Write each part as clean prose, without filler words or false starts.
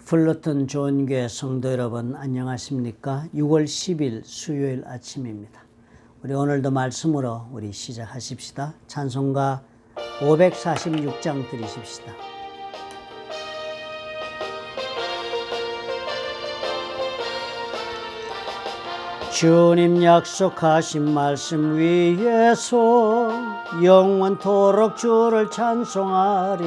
플러튼 좋은교회 성도 여러분 안녕하십니까? 6월 10일 수요일 아침입니다. 우리 오늘도 말씀으로 우리 시작하십시다. 찬송가 546장 드리십시다. 주님 약속하신 말씀 위에서 영원토록 주를 찬송하리라.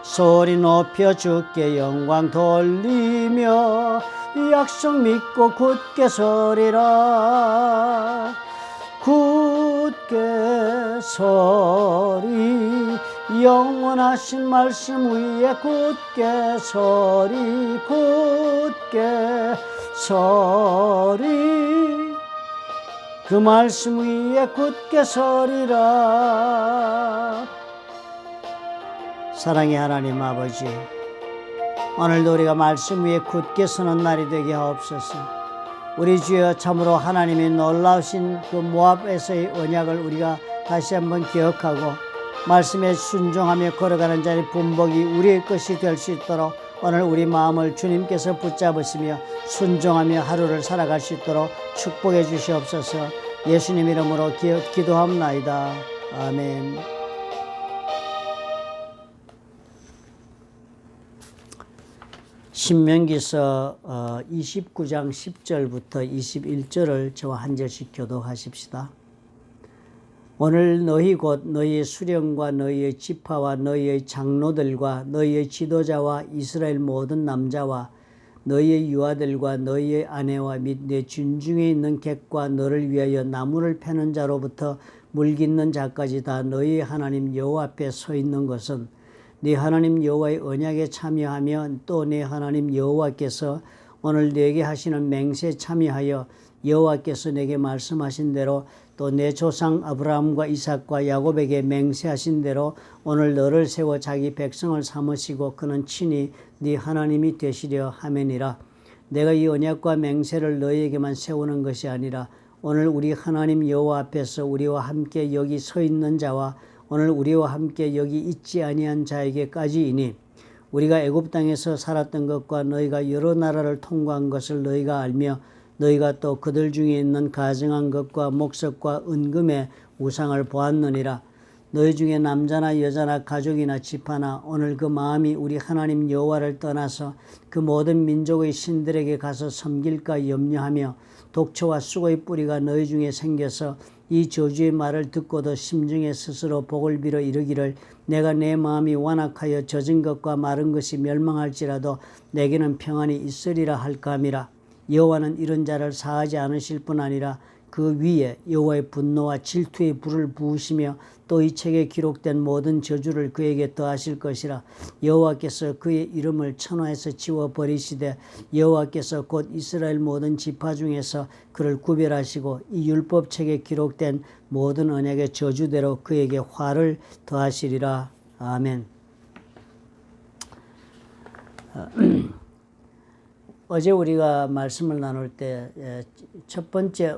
소리 높여 주께 영광 돌리며 약속 믿고 굳게 서리라. 굳게 서리 영원하신 말씀 위에 굳게 서리 굳게 서리 그 말씀 위에 굳게 서리라. 사랑의 하나님 아버지, 오늘도 우리가 말씀 위에 굳게 서는 날이 되게 하옵소서. 우리 주여, 참으로 하나님의 놀라우신 그 모압에서의 언약을 우리가 다시 한번 기억하고 말씀에 순종하며 걸어가는 자의 분복이 우리의 것이 될 수 있도록 오늘 우리 마음을 주님께서 붙잡으시며 순종하며 하루를 살아갈 수 있도록 축복해 주시옵소서. 예수님 이름으로 기도합나이다. 아멘. 신명기서 29장 10절부터 21절을 저와 한 절씩 교독하십시다. 오늘 너희 곧 너희의 수령과 너희의 지파와 너희의 장로들과 너희의 지도자와 이스라엘 모든 남자와 너희의 유아들과 너희의 아내와 및 내 군중에 있는 객과 너를 위하여 나무를 패는 자로부터 물깃는 자까지 다 너희의 하나님 여호와 앞에 서 있는 것은 네 하나님 여호와의 언약에 참여하며 또 네 하나님 여호와께서 오늘 네게 하시는 맹세에 참여하여 여호와께서 내게 말씀하신 대로 또 내 조상 아브라함과 이삭과 야곱에게 맹세하신 대로 오늘 너를 세워 자기 백성을 삼으시고 그는 친히 네 하나님이 되시려 하매니라. 내가 이 언약과 맹세를 너희에게만 세우는 것이 아니라 오늘 우리 하나님 여호와 앞에서 우리와 함께 여기 서 있는 자와 오늘 우리와 함께 여기 있지 아니한 자에게까지이니 우리가 애굽 땅에서 살았던 것과 너희가 여러 나라를 통과한 것을 너희가 알며 너희가 또 그들 중에 있는 가증한 것과 목석과 은금의 우상을 보았느니라. 너희 중에 남자나 여자나 가족이나 지파나 오늘 그 마음이 우리 하나님 여호와를 떠나서 그 모든 민족의 신들에게 가서 섬길까 염려하며 독초와 쑥의 뿌리가 너희 중에 생겨서 이 저주의 말을 듣고도 심중에 스스로 복을 빌어 이르기를 내가 내 마음이 완악하여 젖은 것과 마른 것이 멸망할지라도 내게는 평안이 있으리라 할까 함이라. 여호와는 이런 자를 사하지 않으실 뿐 아니라 그 위에 여호와의 분노와 질투의 불을 부으시며 또 이 책에 기록된 모든 저주를 그에게 더하실 것이라. 여호와께서 그의 이름을 천하에서 지워버리시되 여호와께서 곧 이스라엘 모든 지파 중에서 그를 구별하시고 이 율법책에 기록된 모든 언약의 저주대로 그에게 화를 더하시리라. 아멘. 어제 우리가 말씀을 나눌 때 첫 번째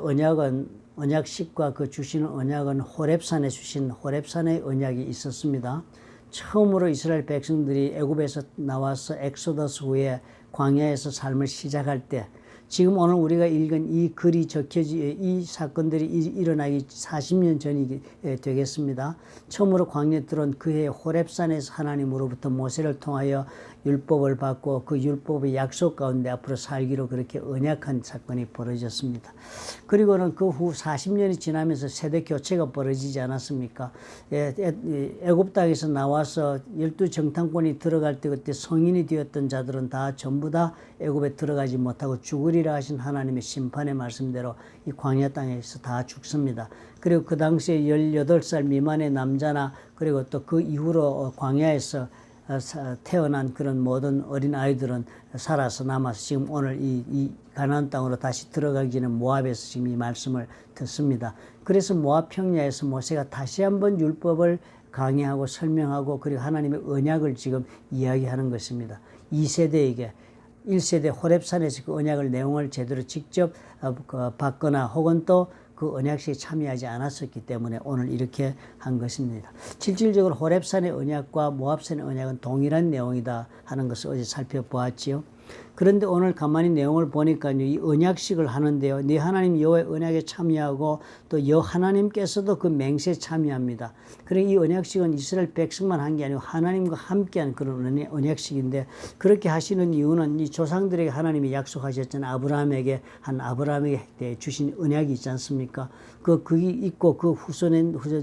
언약식과 그 주시는 언약은 호렙산에 주신 호렙산의 언약이 있었습니다. 처음으로 이스라엘 백성들이 애굽에서 나와서 엑소더스 후에 광야에서 삶을 시작할 때 지금 오늘 우리가 읽은 이 글이 적혀진 이 사건들이 일어나기 40년 전이 되겠습니다. 처음으로 광야에 들어온 그해 호렙산에서 하나님으로부터 모세를 통하여 율법을 받고 그 율법의 약속 가운데 앞으로 살기로 그렇게 언약한 사건이 벌어졌습니다. 그리고는 그 후 40년이 지나면서 세대 교체가 벌어지지 않았습니까? 애굽 땅에서 나와서 12정탐권이 들어갈 때 그때 성인이 되었던 자들은 다 전부 다 애굽에 들어가지 못하고 죽으리라 하신 하나님의 심판의 말씀대로 이 광야 땅에서 다 죽습니다. 그리고 그 당시에 18살 미만의 남자나 그리고 또 그 이후로 광야에서 태어난 그런 모든 어린 아이들은 살아서 남아서 지금 오늘 이 가나안 땅으로 다시 들어가기 전에 모압에서 지금 이 말씀을 듣습니다. 그래서 모압 평야에서 모세가 다시 한번 율법을 강의하고 설명하고 그리고 하나님의 언약을 지금 이야기하는 것입니다. 2세대에게 1세대 호렙산에서 그 언약을 내용을 제대로 직접 받거나 혹은 또 그 언약식에 참여하지 않았었기 때문에 오늘 이렇게 한 것입니다. 실질적으로 호렙산의 언약과 모압산의 언약은 동일한 내용이다 하는 것을 어제 살펴보았지요. 그런데 오늘 가만히 내용을 보니까요, 이 언약식을 하는데요, 네 하나님 여호와의 언약에 참여하고 또 여 하나님께서도 그 맹세에 참여합니다. 그러니까 이 언약식은 이스라엘 백성만 한 게 아니고 하나님과 함께한 그런 언약식인데, 그렇게 하시는 이유는 이 조상들에게 하나님이 약속하셨잖아요. 아브라함에게 주신 언약이 있지 않습니까? 그게 있고 그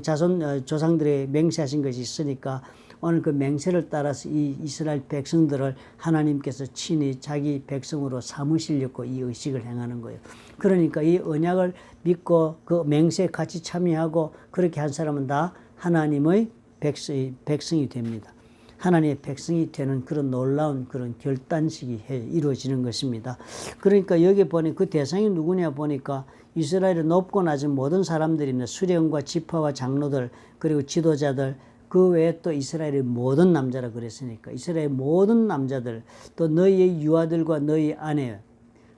자손 조상들에게 맹세하신 것이 있으니까 오늘 그 맹세를 따라서 이 이스라엘 백성들을 하나님께서 친히 자기 백성으로 삼으시려고 이 의식을 행하는 거예요. 그러니까 이 언약을 믿고 그 맹세에 같이 참여하고 그렇게 한 사람은 다 하나님의 백성이 됩니다. 하나님의 백성이 되는 그런 놀라운 그런 결단식이 이루어지는 것입니다. 그러니까 여기 보니 그 대상이 누구냐 보니까 이스라엘의 높고 낮은 모든 사람들입니다. 수령과 지파와 장로들 그리고 지도자들, 그 외에 또 이스라엘의 모든 남자라 그랬으니까 이스라엘의 모든 남자들, 또 너희의 유아들과 너희 아내,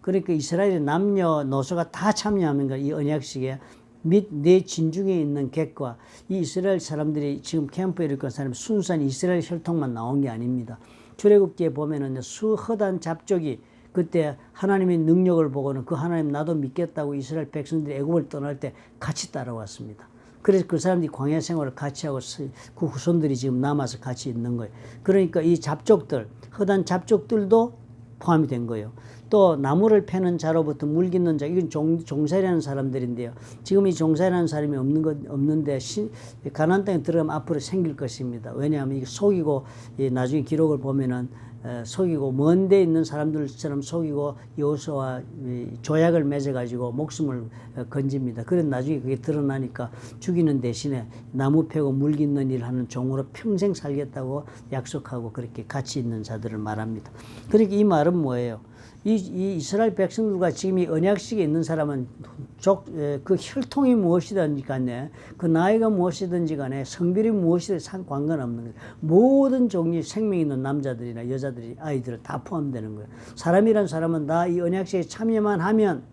그러니까 이스라엘의 남녀노소가 다 참여하는 거야. 이 언약식에 및 내 진중에 있는 객과 이 이스라엘 사람들이 지금 캠프에 이렇게 사람 순수한 이스라엘 혈통만 나온 게 아닙니다. 출애굽기에 보면은 수허단 잡족이 그때 하나님의 능력을 보고는 그 하나님 나도 믿겠다고 이스라엘 백성들이 애굽을 떠날 때 같이 따라왔습니다. 그래서 그 사람들이 광야 생활을 같이 하고 그 후손들이 지금 남아서 같이 있는 거예요. 그러니까 이 잡족들, 허단 잡족들도 포함이 된 거예요. 또 나무를 패는 자로부터 물 깃는 자, 이건 종살이하는 사람들인데요. 지금 이 종살이하는 사람이 없는데 가나안 땅에 들어가면 앞으로 생길 것입니다. 왜냐하면 이게 속이고 나중에 기록을 보면은 속이고 먼 데 있는 사람들처럼 속이고 여호수아와 조약을 맺어가지고 목숨을 건집니다. 그래서 나중에 그게 드러나니까 죽이는 대신에 나무 패고 물 깃는 일 하는 종으로 평생 살겠다고 약속하고 그렇게 같이 있는 자들을 말합니다. 그러니까 이 말은 뭐예요? 이 이스라엘 백성들과 지금 이 언약식에 있는 사람은 그 혈통이 무엇이든지 간에 그 나이가 무엇이든지 간에 성별이 무엇이든 상관없는 거예요. 모든 종류의 생명 있는 남자들이나 여자들이 아이들을 다 포함되는 거예요. 사람이란 사람은 다 이 언약식에 참여만 하면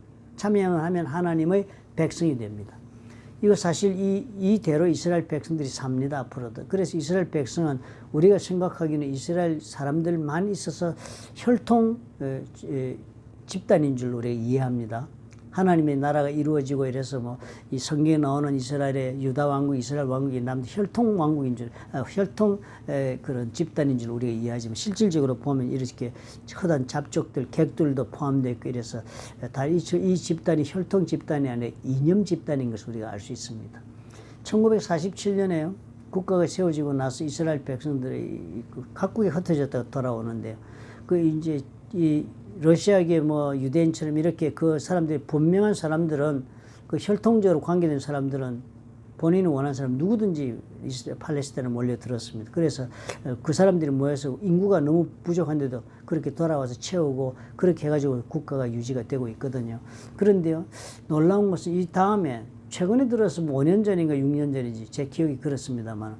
하나님의 백성이 됩니다. 이거 사실 이대로 이스라엘 백성들이 삽니다, 앞으로도. 그래서 이스라엘 백성은 우리가 생각하기는 이스라엘 사람들만 있어서 혈통 집단인 줄 우리가 이해합니다. 하나님의 나라가 이루어지고 이래서 뭐 이 성경에 나오는 이스라엘의 유다 왕국, 이스라엘 왕국이 혈통 왕국인 줄, 혈통 그런 집단인 줄 우리가 이해하지만 실질적으로 보면 이렇게 허단 잡족들, 객들도 포함되어 있고 이래서 다 이 집단이 혈통 집단이 아니라 이념 집단인 것을 우리가 알 수 있습니다. 1947년에요. 국가가 세워지고 나서 이스라엘 백성들이 각국에 흩어졌다가 돌아오는데요. 그 이제 이 러시아계 뭐 유대인처럼 이렇게 그 사람들이 분명한 사람들은 그 혈통적으로 관계된 사람들은 본인이 원하는 사람 누구든지 팔레스타인에 몰려들었습니다. 그래서 그 사람들이 모여서 인구가 너무 부족한데도 그렇게 돌아와서 채우고 그렇게 해가지고 국가가 유지가 되고 있거든요. 그런데요, 놀라운 것은 이 다음에 최근에 들어서 5년 전인가 6년 전인지 제 기억이 그렇습니다만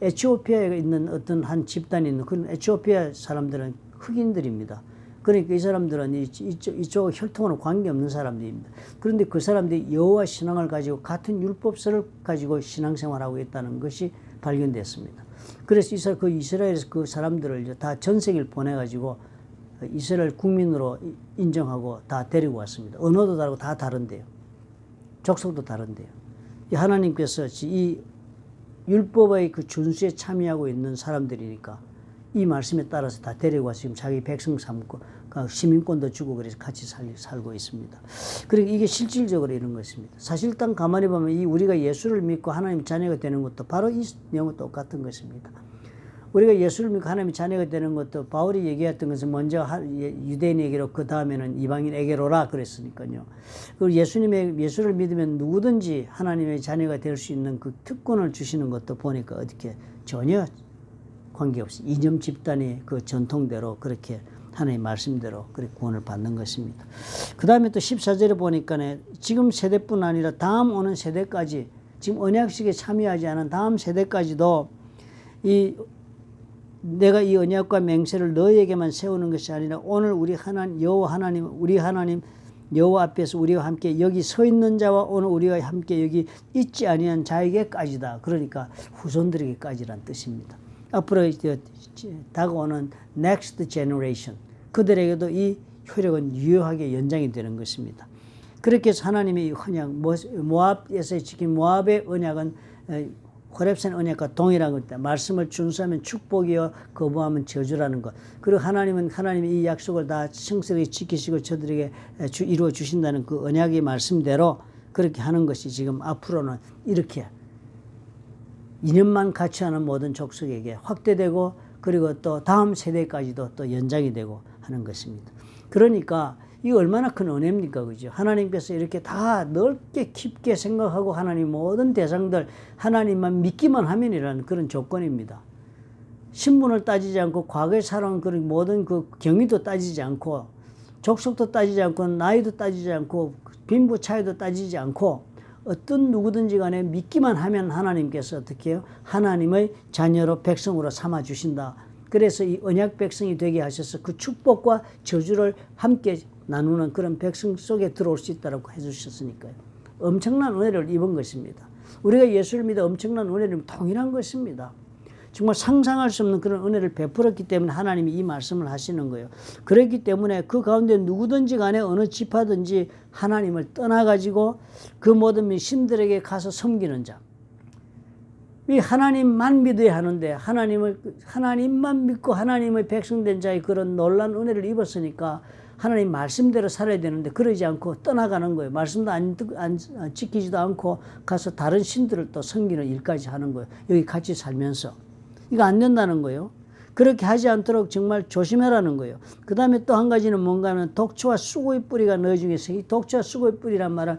에티오피아에 있는 어떤 한 집단이 있는 그런 에티오피아 사람들은 흑인들입니다. 그러니까 이 사람들은 이쪽 혈통으로 관계없는 사람들입니다. 그런데 그 사람들이 여호와 신앙을 가지고 같은 율법서를 가지고 신앙생활하고 있다는 것이 발견됐습니다. 그래서 이스라엘에서 그 사람들을 다 전세기를 보내가지고 이스라엘 국민으로 인정하고 다 데리고 왔습니다. 언어도 다르고 다 다른데요. 족속도 다른데요. 하나님께서 이 율법의 그 준수에 참여하고 있는 사람들이니까 이 말씀에 따라서 다 데리고 와서 지금 자기 백성 삼고 시민권도 주고 그래서 같이 살고 있습니다. 그리고 이게 실질적으로 이런 것입니다. 사실상 가만히 보면 우리가 예수를 믿고 하나님 자녀가 되는 것도 바로 이 내용과 똑같은 것입니다. 우리가 예수를 믿고 하나님의 자녀가 되는 것도 바울이 얘기했던 것은 먼저 유대인에게로 그 다음에는 이방인에게로라 그랬으니까요. 그리고 예수를 믿으면 누구든지 하나님의 자녀가 될 수 있는 그 특권을 주시는 것도 보니까 어떻게 전혀 관계없이 이념 집단의 그 전통대로 그렇게 하나님의 말씀대로 그렇게 구원을 받는 것입니다. 그 다음에 또 14절에 보니까 지금 세대뿐 아니라 다음 오는 세대까지 지금 언약식에 참여하지 않은 다음 세대까지도 내가 이 언약과 맹세를 너희에게만 세우는 것이 아니라 오늘 우리 하나님 여호와 하나님 우리 하나님 여호와 앞에서 우리와 함께 여기 서 있는 자와 오늘 우리와 함께 여기 있지 아니한 자에게까지다. 그러니까 후손들에게까지란 뜻입니다. 앞으로 다가오는 next generation 그들에게도 이 효력은 유효하게 연장이 되는 것입니다. 그렇게 해서 하나님의 언약, 모압에서 지킨 모압의 언약은 호렙산 언약과 동일한 것이다. 말씀을 준수하면 축복이요 거부하면 저주라는 것. 그리고 하나님은 이 약속을 다 성실하게 지키시고 저들에게 이루어 주신다는 그 언약의 말씀대로 그렇게 하는 것이 지금 앞으로는 이렇게 2년만 같이 하는 모든 족속에게 확대되고 그리고 또 다음 세대까지도 또 연장이 되고 하는 것입니다. 그러니까 이 얼마나 큰 은혜입니까? 그죠? 하나님께서 이렇게 다 넓게 깊게 생각하고 하나님 모든 대상들 하나님만 믿기만 하면이라는 그런 조건입니다. 신분을 따지지 않고 과거에 살아온 그런 모든 그 경위도 따지지 않고 족속도 따지지 않고 나이도 따지지 않고 빈부 차이도 따지지 않고 어떤 누구든지 간에 믿기만 하면 하나님께서 어떻게 해요? 하나님의 자녀로 백성으로 삼아 주신다. 그래서 이 언약 백성이 되게 하셔서 그 축복과 저주를 함께 나누는 그런 백성 속에 들어올 수 있다고 해주셨으니까요. 엄청난 은혜를 입은 것입니다. 우리가 예수를 믿어 엄청난 은혜를 통일한 것입니다. 정말 상상할 수 없는 그런 은혜를 베풀었기 때문에 하나님이 이 말씀을 하시는 거예요. 그렇기 때문에 그 가운데 누구든지 간에 어느 지파든지 하나님을 떠나가지고 그 모든 신들에게 가서 섬기는 자. 이 하나님만 믿어야 하는데 하나님만 믿고 하나님의 백성된 자의 그런 놀라운 은혜를 입었으니까 하나님 말씀대로 살아야 되는데 그러지 않고 떠나가는 거예요. 말씀도 안 지키지도 않고 가서 다른 신들을 또 섬기는 일까지 하는 거예요. 여기 같이 살면서. 이거 안 된다는 거예요. 그렇게 하지 않도록 정말 조심해라는 거예요. 그 다음에 또 한 가지는 뭔가 하면 독초와 수고의 뿌리가 너희 중에서 이 독초와 수고의 뿌리란 말은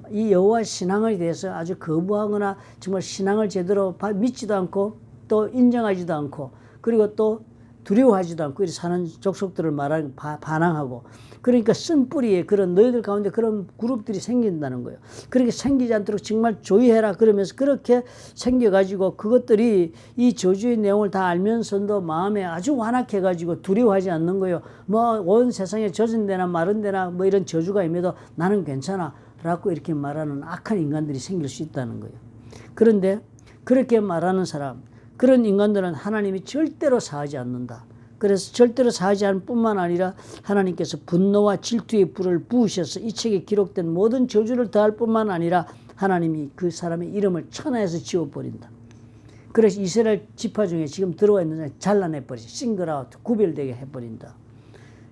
이 여호와 신앙에 대해서 아주 거부하거나 정말 신앙을 제대로 믿지도 않고 또 인정하지도 않고 그리고 또 두려워하지도 않고 이렇게 사는 족속들을 반항하고 그러니까 쓴 뿌리에 그런 너희들 가운데 그런 그룹들이 생긴다는 거예요. 그렇게 생기지 않도록 정말 조의해라 그러면서 그렇게 생겨가지고 그것들이 이 저주의 내용을 다 알면서도 마음에 아주 완악해가지고 두려워하지 않는 거예요. 뭐 온 세상에 젖은 데나 마른 데나 뭐 이런 저주가 임해도 나는 괜찮아 라고 이렇게 말하는 악한 인간들이 생길 수 있다는 거예요. 그런데 그렇게 말하는 사람 그런 인간들은 하나님이 절대로 사하지 않는다. 그래서 절대로 사하지 않을 뿐만 아니라 하나님께서 분노와 질투의 불을 부으셔서 이 책에 기록된 모든 저주를 더할 뿐만 아니라 하나님이 그 사람의 이름을 천하에서 지워버린다. 그래서 이스라엘 지파 중에 지금 들어와 있는 사람을 잘라내버리죠. 싱글아웃, 구별되게 해버린다.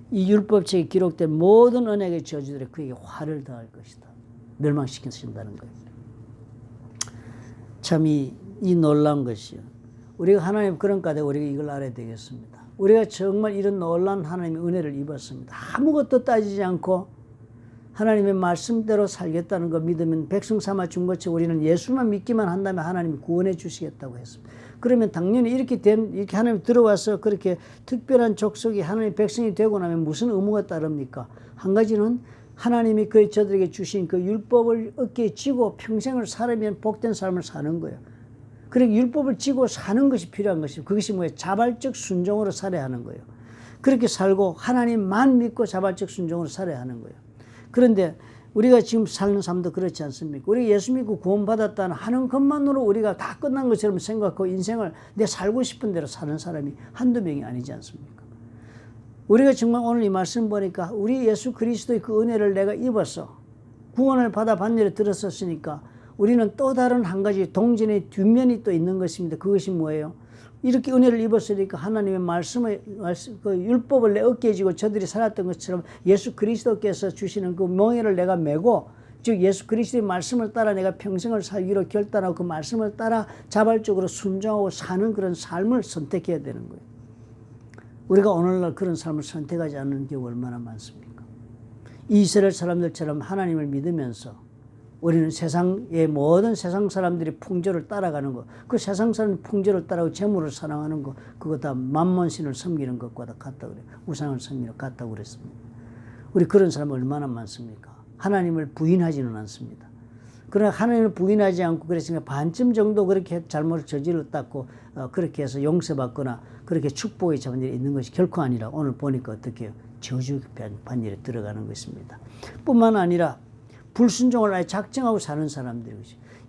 이 율법책에 기록된 모든 언약의 저주들이 그에게 화를 더할 것이다. 멸망시킨다는 거예요. 참 이 놀라운 것이요. 우리가 하나님 그런 가운데 우리가 이걸 알아야 되겠습니다. 우리가 정말 이런 놀라운 하나님의 은혜를 입었습니다. 아무것도 따지지 않고 하나님의 말씀대로 살겠다는 거 믿으면 백성 삼아 준 것처럼 우리는 예수만 믿기만 한다면 하나님이 구원해 주시겠다고 했습니다. 그러면 당연히 이렇게 하나님 들어와서 그렇게 특별한 족속이 하나님의 백성이 되고 나면 무슨 의무가 따릅니까? 한 가지는 하나님이 저들에게 주신 그 율법을 어깨에 지고 평생을 살면 복된 삶을 사는 거예요. 그리고 율법을 지고 사는 것이 필요한 것이고 그것이 뭐예요? 자발적 순종으로 살아야 하는 거예요. 그렇게 살고 하나님만 믿고 자발적 순종으로 살아야 하는 거예요. 그런데 우리가 지금 사는 삶도 그렇지 않습니까? 우리가 예수 믿고 구원받았다는 하는 것만으로 우리가 다 끝난 것처럼 생각하고 인생을 내 살고 싶은 대로 사는 사람이 한두 명이 아니지 않습니까? 우리가 정말 오늘 이 말씀 보니까 우리 예수 그리스도의 그 은혜를 내가 입어서 구원을 받아 반열에 들었었으니까 우리는 또 다른 한 가지 동전의 뒷면이 또 있는 것입니다. 그것이 뭐예요? 이렇게 은혜를 입었으니까 하나님의 그 율법을 내 어깨에 지고 저들이 살았던 것처럼 예수 그리스도께서 주시는 그 몽해를 내가 메고 즉 예수 그리스도의 말씀을 따라 내가 평생을 살기로 결단하고 그 말씀을 따라 자발적으로 순종하고 사는 그런 삶을 선택해야 되는 거예요. 우리가 오늘날 그런 삶을 선택하지 않는 경우가 얼마나 많습니까? 이스라엘 사람들처럼 하나님을 믿으면서 우리는 세상의 모든 세상 사람들이 풍조를 따라가는 것, 그 세상 사람 풍조를 따라가고 재물을 사랑하는 것, 그거 다 만몬신을 섬기는 것과 같다고 그래요. 우상을 섬기는 것 같다고 그랬습니다. 우리 그런 사람 얼마나 많습니까? 하나님을 부인하지는 않습니다. 그러나 하나님을 부인하지 않고 그랬으니까 반쯤 정도 그렇게 잘못을 저질렀다고 그렇게 해서 용서받거나 그렇게 축복이 잡은 일이 있는 것이 결코 아니라 오늘 보니까 어떻게 해요? 저주 반열에 들어가는 것입니다. 뿐만 아니라 불순종을 아예 작정하고 사는 사람들이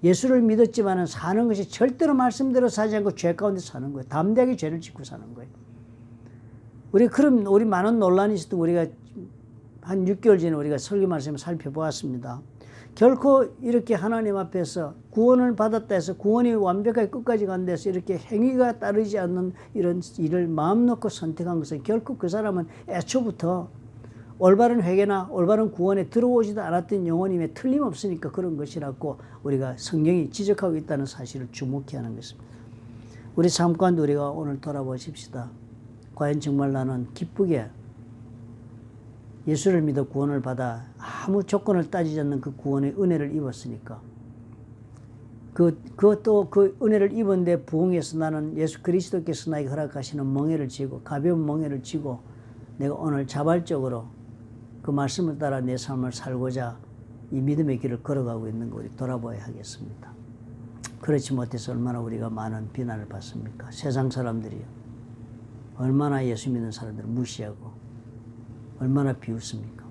예수를 믿었지만은 사는 것이 절대로 말씀대로 사지 않고 죄 가운데 사는 거예요. 담대하게 죄를 짓고 사는 거예요. 우리 많은 논란이 있었던 우리가 한 6개월 전에 우리가 설교 말씀을 살펴보았습니다. 결코 이렇게 하나님 앞에서 구원을 받았다 해서 구원이 완벽하게 끝까지 간다 해서 이렇게 행위가 따르지 않는 이런 일을 마음 놓고 선택한 것은 결코 그 사람은 애초부터 올바른 회개나 올바른 구원에 들어오지도 않았던 영혼임에 틀림없으니까 그런 것이라고 우리가 성경이 지적하고 있다는 사실을 주목해야 하는 것입니다. 우리 삶 가운데 우리가 오늘 돌아보십시다. 과연 정말 나는 기쁘게 예수를 믿어 구원을 받아 아무 조건을 따지지 않는 그 구원의 은혜를 입었으니까 그것도 그 은혜를 입은데 부흥해서 나는 예수 그리스도께서 나에게 허락하시는 멍에를 지고 가벼운 멍에를 지고 내가 오늘 자발적으로 그 말씀을 따라 내 삶을 살고자 이 믿음의 길을 걸어가고 있는 거 우리 돌아봐야 하겠습니다. 그렇지 못해서 얼마나 우리가 많은 비난을 받습니까? 세상 사람들이요. 얼마나 예수 믿는 사람들을 무시하고 얼마나 비웃습니까?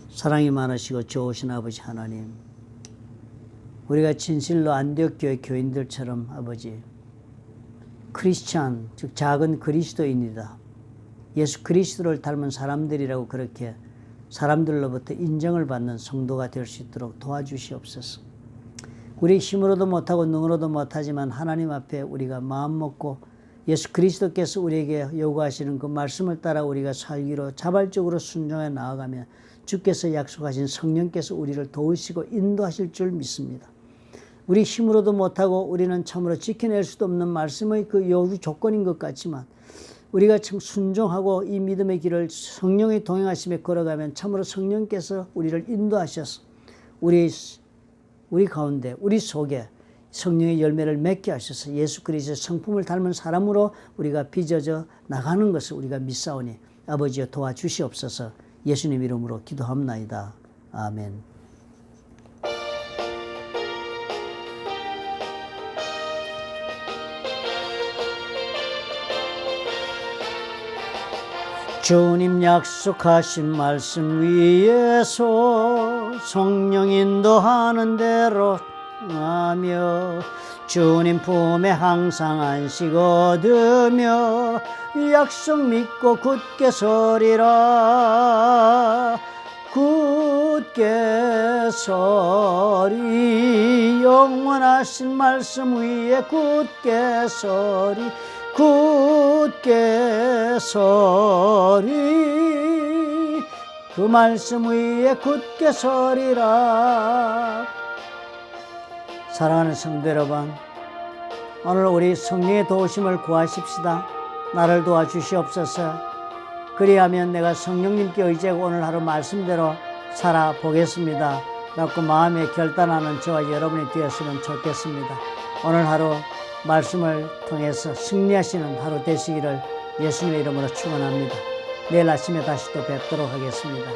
사랑이 많으시고 좋으신 아버지 하나님, 우리가 진실로 안디옥교회 교인들처럼 아버지 크리스찬, 즉 작은 그리스도인이다. 예수 그리스도를 닮은 사람들이라고 그렇게 사람들로부터 인정을 받는 성도가 될 수 있도록 도와주시옵소서. 우리 힘으로도 못하고 능으로도 못하지만 하나님 앞에 우리가 마음 먹고 예수 그리스도께서 우리에게 요구하시는 그 말씀을 따라 우리가 살기로 자발적으로 순종해 나아가면 주께서 약속하신 성령께서 우리를 도우시고 인도하실 줄 믿습니다. 우리 힘으로도 못하고 우리는 참으로 지켜낼 수도 없는 말씀의 그 요구 조건인 것 같지만 우리가 참 순종하고 이 믿음의 길을 성령의 동행하심에 걸어가면 참으로 성령께서 우리를 인도하셔서 우리 가운데 우리 속에 성령의 열매를 맺게 하셔서 예수 그리스도의 성품을 닮은 사람으로 우리가 빚어져 나가는 것을 우리가 믿사오니 아버지여 도와주시옵소서. 예수님 이름으로 기도합나이다. 아멘. 주님 약속하신 말씀 위에서 성령 인도하는 대로 하며 주님 품에 항상 안식 얻으며 약속 믿고 굳게 서리라. 굳게 서리 영원하신 말씀 위에 굳게 서리 굳게 서리 그 말씀 위에 굳게 서리라. 사랑하는 성도 여러분, 오늘 우리 성령의 도우심을 구하십시다. 나를 도와주시옵소서. 그리하면 내가 성령님께 의지하고 오늘 하루 말씀대로 살아보겠습니다 라고 마음에 결단하는 저와 여러분이 되었으면 좋겠습니다. 오늘 하루 말씀을 통해서 승리하시는 하루 되시기를 예수님의 이름으로 축원합니다. 내일 아침에 다시 또 뵙도록 하겠습니다.